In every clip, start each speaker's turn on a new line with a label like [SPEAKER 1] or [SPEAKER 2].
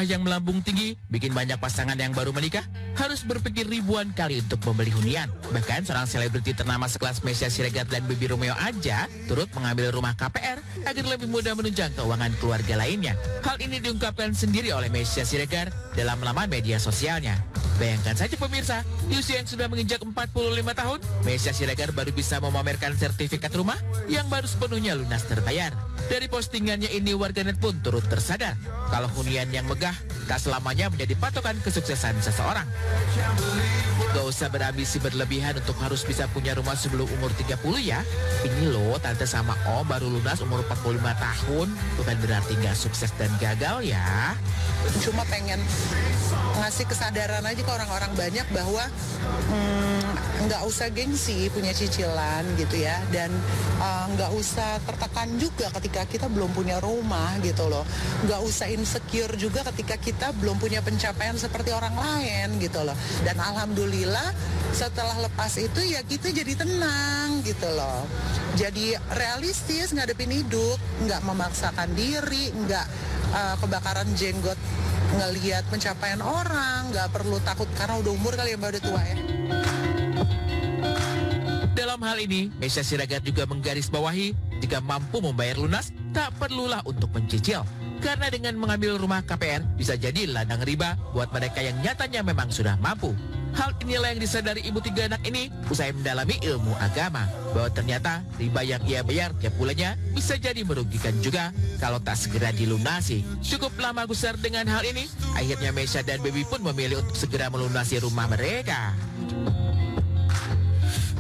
[SPEAKER 1] rumah yang melambung tinggi bikin banyak pasangan yang baru menikah harus berpikir ribuan kali untuk membeli hunian. Bahkan seorang selebriti ternama sekelas Meisya Siregar dan Baby Romeo aja turut mengambil rumah KPR agar lebih mudah menunjang keuangan keluarga lainnya. Hal ini diungkapkan sendiri oleh Meisya Siregar dalam laman media sosialnya. Bayangkan saja pemirsa, di usia yang sudah menginjak 45 tahun, Meisya Siregar baru bisa memamerkan sertifikat rumah yang baru sepenuhnya lunas terbayar. Dari postingannya ini, warganet pun turut tersadar kalau hunian yang megah tak selamanya menjadi patokan kesuksesan seseorang. Gak usah berambisi berlebihan untuk harus bisa punya rumah sebelum umur 30 ya. Ini loh, tante sama om baru lunas umur 45 tahun, bukan berarti gak sukses dan gagal ya.
[SPEAKER 2] Cuma pengen ngasih kesadaran aja ke orang-orang banyak bahwa nggak usah gengsi punya cicilan gitu ya, dan nggak usah tertekan juga ketika kita belum punya rumah gitu loh, nggak usah insecure juga ketika kita belum punya pencapaian seperti orang lain gitu loh. Dan alhamdulillah setelah lepas itu ya kita jadi tenang gitu loh, jadi realistis ngadepin hidup, nggak memaksakan diri, nggak kebakaran jenggot ngelihat pencapaian orang, nggak perlu takut karena udah umur kali ya, mbak, udah tua ya.
[SPEAKER 1] Dalam hal ini, Meisya Siregar juga menggarisbawahi jika mampu membayar lunas, tak perlulah untuk mencicil. Karena dengan mengambil rumah KPR bisa jadi ladang riba buat mereka yang nyatanya memang sudah mampu. Hal inilah yang disadari ibu 3 anak ini usai mendalami ilmu agama, bahwa ternyata riba yang ia bayar tiap bulannya bisa jadi merugikan juga kalau tak segera dilunasi. Cukup lama gusar dengan hal ini, akhirnya Meisya dan Baby pun memilih untuk segera melunasi rumah mereka.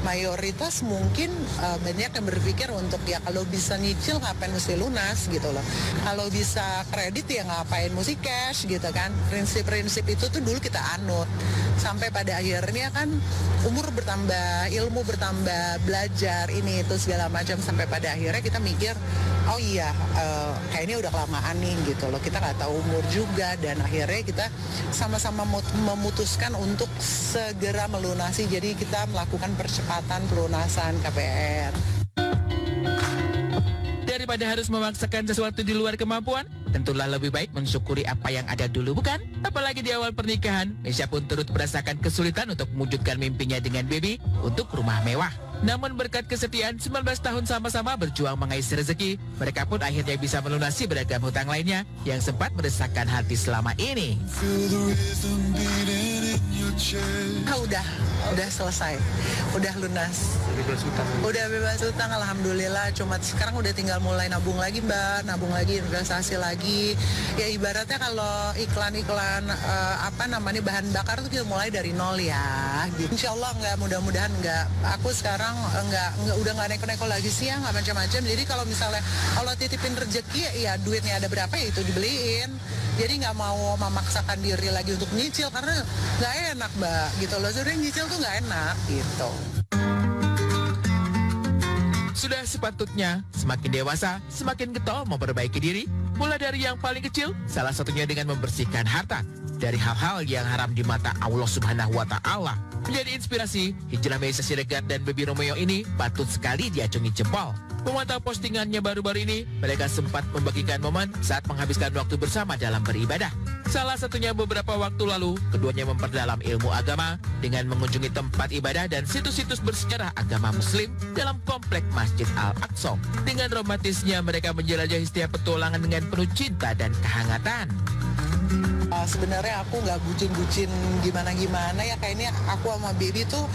[SPEAKER 2] Mayoritas mungkin banyak yang berpikir untuk ya kalau bisa nyicil ngapain mesti lunas gitu loh. Kalau bisa kredit ya ngapain mesti cash gitu kan. Prinsip-prinsip itu tuh dulu kita anut. Sampai pada akhirnya kan umur bertambah, ilmu bertambah, belajar ini itu segala macam, sampai pada akhirnya kita mikir, oh iya kayaknya udah kelamaan nih gitu loh. Kita nggak tahu umur juga, dan akhirnya kita sama-sama memutuskan untuk segera melunasi. Jadi kita melakukan percepatan pelunasan KPR.
[SPEAKER 1] Daripada harus memaksakan sesuatu di luar kemampuan, tentulah lebih baik mensyukuri apa yang ada dulu, bukan? Apalagi di awal pernikahan, Meisya pun turut merasakan kesulitan untuk mewujudkan mimpinya dengan Baby untuk rumah mewah. Namun berkat kesetiaan 19 tahun sama-sama berjuang mengais rezeki, mereka pun akhirnya bisa melunasi beragam hutang lainnya yang sempat meresahkan hati selama ini.
[SPEAKER 2] Udah selesai, udah lunas, udah bebas hutang, alhamdulillah. Cuma sekarang udah tinggal mulai nabung lagi, mbak, nabung lagi, investasi lagi. Ya ibaratnya kalau iklan-iklan bahan bakar tuh kita mulai dari nol ya. Gitu. Insya Allah mudah-mudahan nggak. Aku sekarang udah nggak neko-neko lagi sih ya, nggak macam-macam. Jadi kalau misalnya Allah titipin rezeki ya duitnya ada berapa ya itu dibeliin. Jadi nggak mau memaksakan diri lagi untuk nyicil karena nggak enak, mbak, gitu loh. Sebenarnya nyicil tuh nggak enak gitu.
[SPEAKER 1] Sudah sepatutnya semakin dewasa, semakin getol memperbaiki diri. Mulai dari yang paling kecil, salah satunya dengan membersihkan harta dari hal-hal yang haram di mata Allah Subhanahu wa Ta'ala. Menjadi inspirasi, hijrah Meisya Siregar dan Baby Romeo ini patut sekali diacungi jempol. Memantau postingannya baru-baru ini, mereka sempat membagikan momen saat menghabiskan waktu bersama dalam beribadah. Salah satunya beberapa waktu lalu, keduanya memperdalam ilmu agama dengan mengunjungi tempat ibadah dan situs-situs bersejarah agama Muslim dalam komplek Masjid Al-Aqsa. Dengan romantisnya, mereka menjelajahi setiap petualangan dengan penuh cinta dan kehangatan.
[SPEAKER 2] Sebenarnya aku nggak bucin-bucin gimana-gimana ya, kayaknya aku sama Baby tuh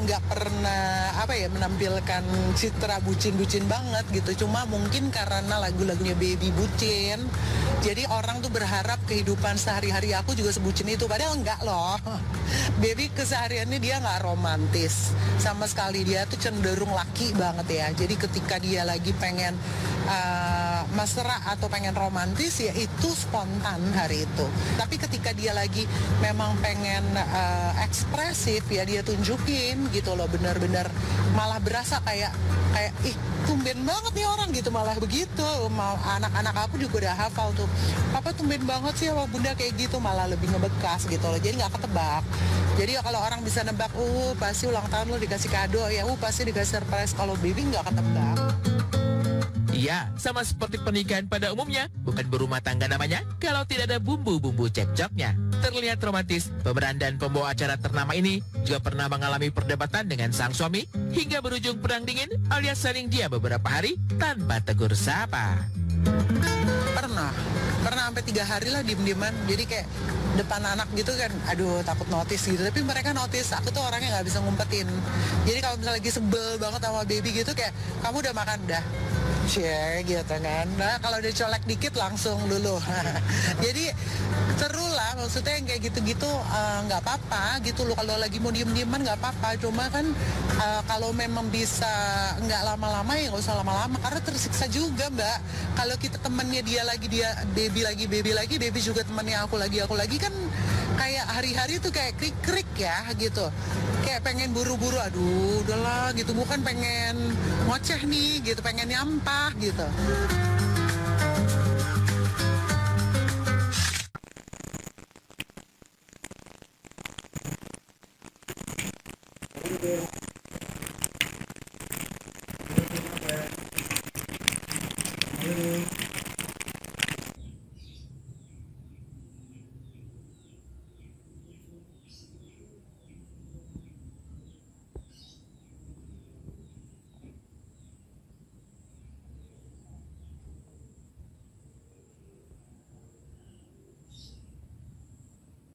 [SPEAKER 2] nggak pernah menampilkan citra bucin-bucin banget gitu. Cuma mungkin karena lagu-lagunya Baby bucin, jadi orang tuh berharap kehidupan sehari-hari aku juga sebucin itu. Padahal enggak loh. Baby kesehariannya dia nggak romantis sama sekali, dia tuh cenderung laki banget ya. Jadi ketika dia lagi pengen mesra atau pengen romantis ya itu spontan hari itu. Tapi ketika dia lagi memang pengen ekspresif ya dia tunjukin gitu loh, benar-benar malah berasa kayak ih tumben banget nih orang gitu, malah begitu. Anak-anak aku juga udah hafal tuh, papa tumben banget sih sama bunda kayak gitu, malah lebih ngebekas gitu loh, jadi nggak ketebak. Jadi kalau orang bisa nebak, pasti ulang tahun lo dikasih kado ya, pasti dikasih surprise. Kalau Baby nggak ketebak.
[SPEAKER 1] Iya, Ya, sama seperti pernikahan pada umumnya, bukan berumah tangga namanya kalau tidak ada bumbu-bumbu cekcoknya. Terlihat romantis, pemeran dan pembawa acara ternama ini juga pernah mengalami perdebatan dengan sang suami hingga berujung perang dingin alias saling diam beberapa hari tanpa tegur sapa.
[SPEAKER 2] Pernah sampai 3 hari lah diem-dieman. Jadi kayak depan anak gitu kan, aduh takut notice gitu. Tapi mereka notice, aku tuh orangnya nggak bisa ngumpetin. Jadi kalau misalnya lagi sebel banget sama baby gitu, kayak kamu udah makan dah, share gitu kan. Nah kalau udah colek dikit langsung dulu. Jadi seru lah, maksudnya yang kayak gitu-gitu nggak apa-apa gitu loh. Kalau lagi mau diem-dieman nggak apa-apa. Cuma kan kalau memang bisa nggak lama-lama ya nggak usah lama-lama, karena tersiksa juga mbak. Kalau kita temennya dia baby lagi, baby juga temennya aku lagi kan kayak hari-hari tuh kayak krik-krik ya gitu. Kayak pengen buru-buru, aduh udahlah gitu, bukan pengen ngoceh nih gitu, pengen nyampah gitu.